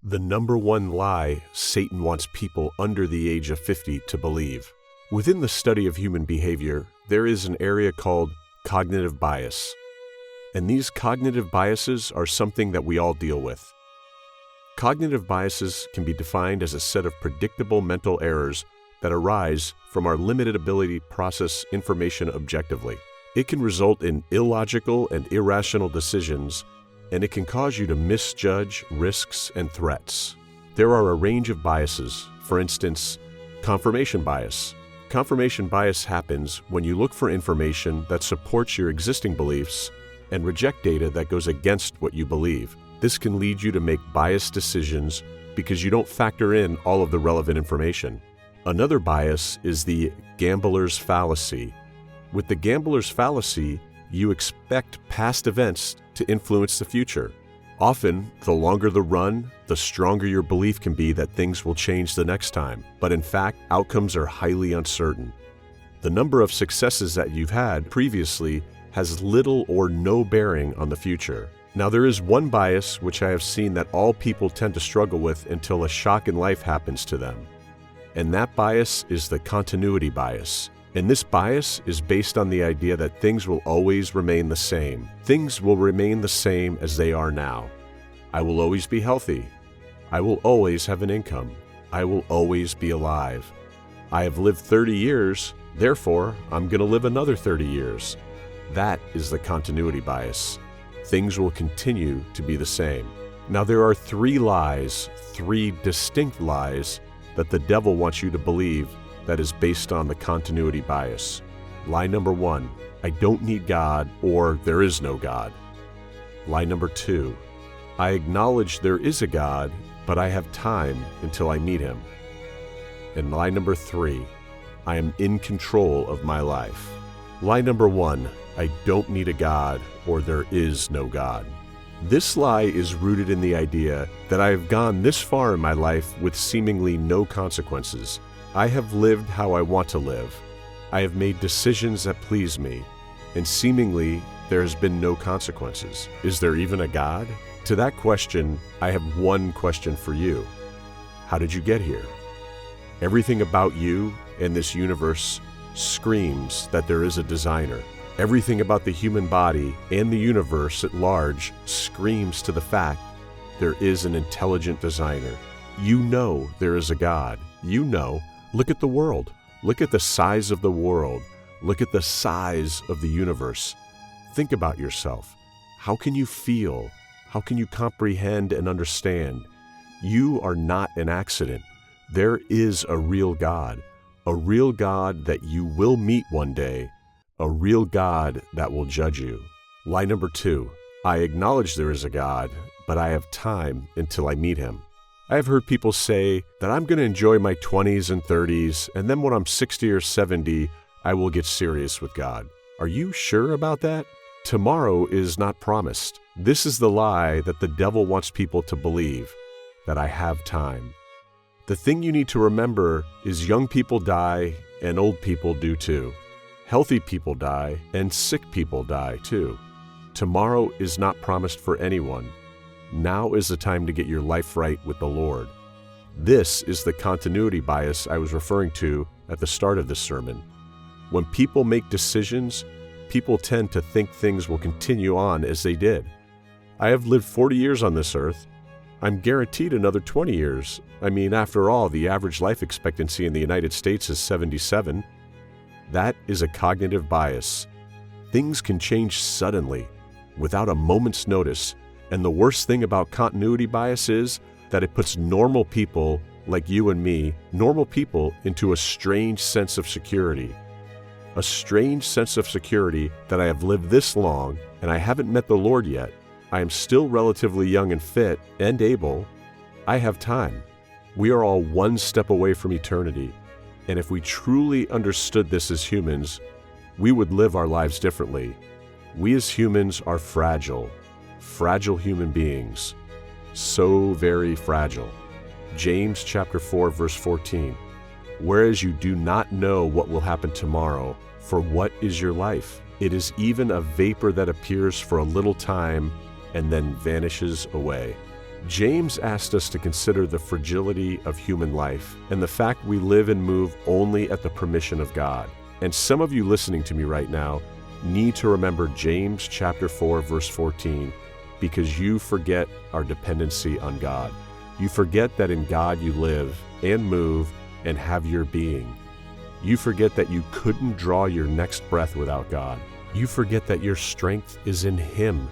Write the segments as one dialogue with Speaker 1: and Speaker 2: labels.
Speaker 1: The number one lie Satan wants people under the age of 50 to believe. Within the study of human behavior, there is an area called cognitive bias. And these cognitive biases are something that we all deal with. Cognitive biases can be defined as a set of predictable mental errors that arise from our limited ability to process information objectively. It can result in illogical and irrational decisions, and it can cause you to misjudge risks and threats. There are a range of biases. For instance, confirmation bias. Confirmation bias happens when you look for information that supports your existing beliefs and reject data that goes against what you believe. This can lead you to make biased decisions because you don't factor in all of the relevant information. Another bias is the gambler's fallacy. With the gambler's fallacy, you expect past events to influence the future. Often, the longer the run, the stronger your belief can be that things will change the next time. But in fact, outcomes are highly uncertain. The number of successes that you've had previously has little or no bearing on the future. Now, there is one bias which I have seen that all people tend to struggle with until a shock in life happens to them. And that bias is the continuity bias. And this bias is based on the idea that things will always remain the same. Things will remain the same as they are now. I will always be healthy. I will always have an income. I will always be alive. I have lived 30 years, therefore I'm going to live another 30 years. That is the continuity bias. Things will continue to be the same. Now, there are three distinct lies that the devil wants you to believe that is based on the continuity bias. Lie number 1, I don't need God, or there is no God. Lie number 2, I acknowledge there is a God, but I have time until I meet him. And lie number 3, I am in control of my life. Lie number 1, I don't need a God, or there is no God. This lie is rooted in the idea that I have gone this far in my life with seemingly no consequences. I have lived how I want to live. I have made decisions that please me, and seemingly there has been no consequences. Is there even a God? To that question, I have one question for you. How did you get here? Everything about you and this universe screams that there is a designer. Everything about the human body and the universe at large screams to the fact there is an intelligent designer. You know there is a God. You know. Look at the world. Look at the size of the world. Look at the size of the universe. Think about yourself. How can you feel? How can you comprehend and understand? You are not an accident. There is a real God that you will meet one day, a real God that will judge you. Lie number 2, I acknowledge there is a God, but I have time until I meet him. I have heard people say that I'm going to enjoy my 20s and 30s, and then when I'm 60 or 70, I will get serious with God. Are you sure about that? Tomorrow is not promised. This is the lie that the devil wants people to believe, that I have time. The thing you need to remember is young people die and old people do too. Healthy people die and sick people die too. Tomorrow is not promised for anyone. Now is the time to get your life right with the Lord. This is the continuity bias I was referring to at the start of this sermon. When people make decisions, people tend to think things will continue on as they did. I have lived 40 years on this earth. I'm guaranteed another 20 years. I mean, after all, the average life expectancy in the United States is 77. That is a cognitive bias. Things can change suddenly, without a moment's notice. And the worst thing about continuity bias is that it puts normal people like you and me, normal people, into a strange sense of security. A strange sense of security that I have lived this long and I haven't met the Lord yet. I am still relatively young and fit and able. I have time. We are all one step away from eternity. And if we truly understood this as humans, we would live our lives differently. We as humans are fragile human beings. So very fragile. James chapter 4, verse 14. Whereas you do not know what will happen tomorrow, for what is your life? It is even a vapor that appears for a little time and then vanishes away. James asked us to consider the fragility of human life and the fact we live and move only at the permission of God. And some of you listening to me right now need to remember James chapter 4, verse 14, because you forget our dependency on God. You forget that in God you live and move and have your being. You forget that you couldn't draw your next breath without God. You forget that your strength is in Him.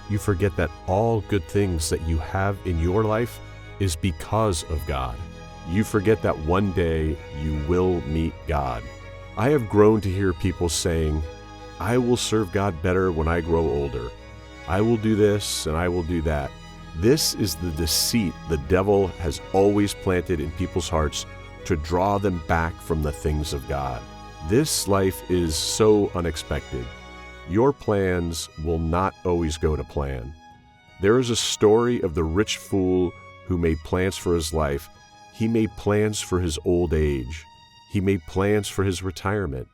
Speaker 1: You forget that all good things that you have in your life is because of God. You forget that one day you will meet God. I have grown to hear people saying, I will serve God better when I grow older. I will do this and I will do that. This is the deceit the devil has always planted in people's hearts to draw them back from the things of God. This life is so unexpected. Your plans will not always go to plan. There is a story of the rich fool who made plans for his life. He made plans for his old age. He made plans for his retirement.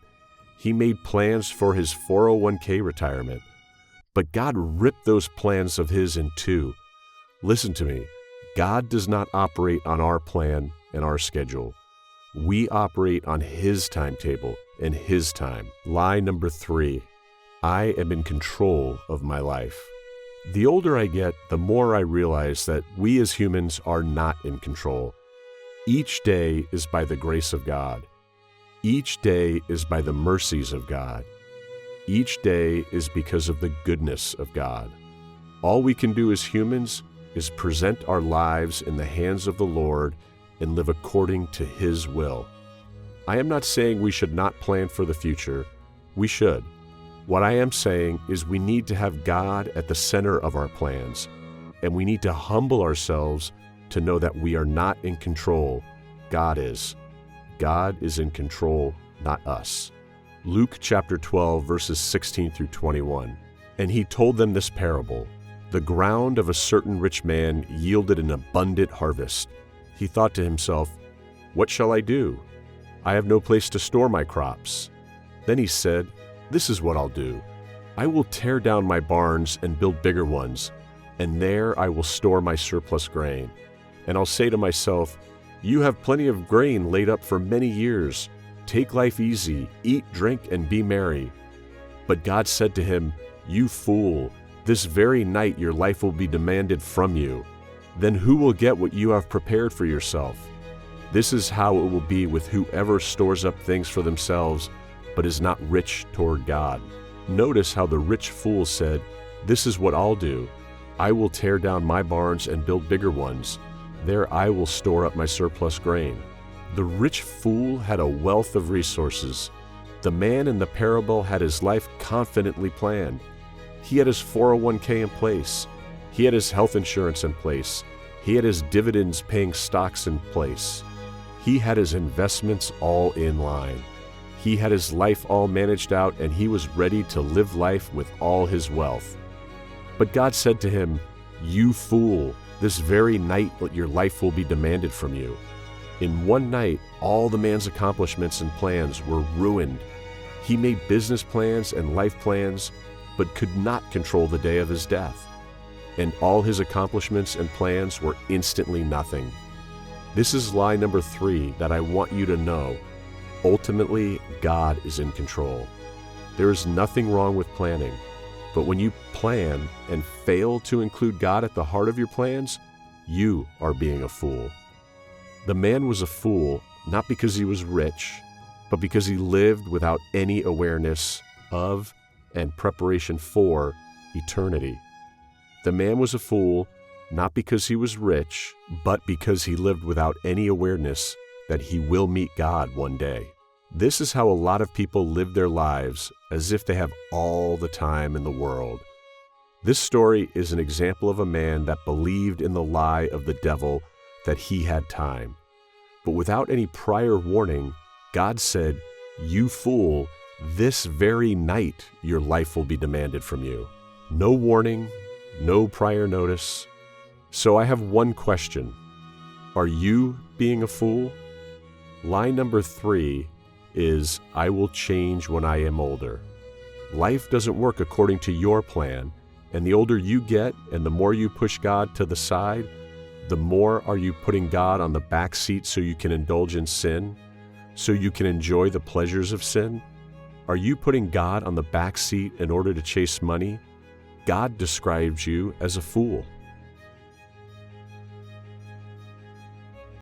Speaker 1: He made plans for his 401k retirement. But God ripped those plans of his in two. Listen to me. God does not operate on our plan and our schedule. We operate on His timetable and His time. Lie number 3. I am in control of my life. The older I get, the more I realize that we as humans are not in control. Each day is by the grace of God. Each day is by the mercies of God. Each day is because of the goodness of God. All we can do as humans is present our lives in the hands of the Lord and live according to His will. I am not saying we should not plan for the future. We should. What I am saying is we need to have God at the center of our plans, and we need to humble ourselves to know that we are not in control. God is. God is in control, not us. Luke chapter 12, verses 16 through 21. And He told them this parable. The ground of a certain rich man yielded an abundant harvest. He thought to himself, what shall I do? I have no place to store my crops. Then he said, this is what I'll do. I will tear down my barns and build bigger ones, and there I will store my surplus grain. And I'll say to myself, you have plenty of grain laid up for many years. Take life easy, eat, drink, and be merry. But God said to him, you fool, this very night your life will be demanded from you. Then who will get what you have prepared for yourself? This is how it will be with whoever stores up things for themselves, but is not rich toward God. Notice how the rich fool said, this is what I'll do. I will tear down my barns and build bigger ones. There I will store up my surplus grain. The rich fool had a wealth of resources. The man in the parable had his life confidently planned. He had his 401k in place. He had his health insurance in place. He had his dividends paying stocks in place. He had his investments all in line. He had his life all managed out, and he was ready to live life with all his wealth. But God said to him, you fool, this very night your life will be demanded from you. In one night, all the man's accomplishments and plans were ruined. He made business plans and life plans, but could not control the day of his death. And all his accomplishments and plans were instantly nothing. This is lie number 3 that I want you to know. Ultimately, God is in control. There is nothing wrong with planning, but when you plan and fail to include God at the heart of your plans, you are being a fool. The man was a fool not because he was rich, but because he lived without any awareness of and preparation for eternity. The man was a fool not because he was rich, but because he lived without any awareness that he will meet God one day. This is how a lot of people live their lives, as if they have all the time in the world. This story is an example of a man that believed in the lie of the devil that he had time. But without any prior warning, God said, you fool, this very night your life will be demanded from you. No warning, no prior notice. So I have one question. Are you being a fool? Lie number 3 is, I will change when I am older. Life doesn't work according to your plan, and the older you get and the more you push God to the side, the more are you putting God on the back seat so you can indulge in sin, so you can enjoy the pleasures of sin? Are you putting God on the back seat in order to chase money? God describes you as a fool.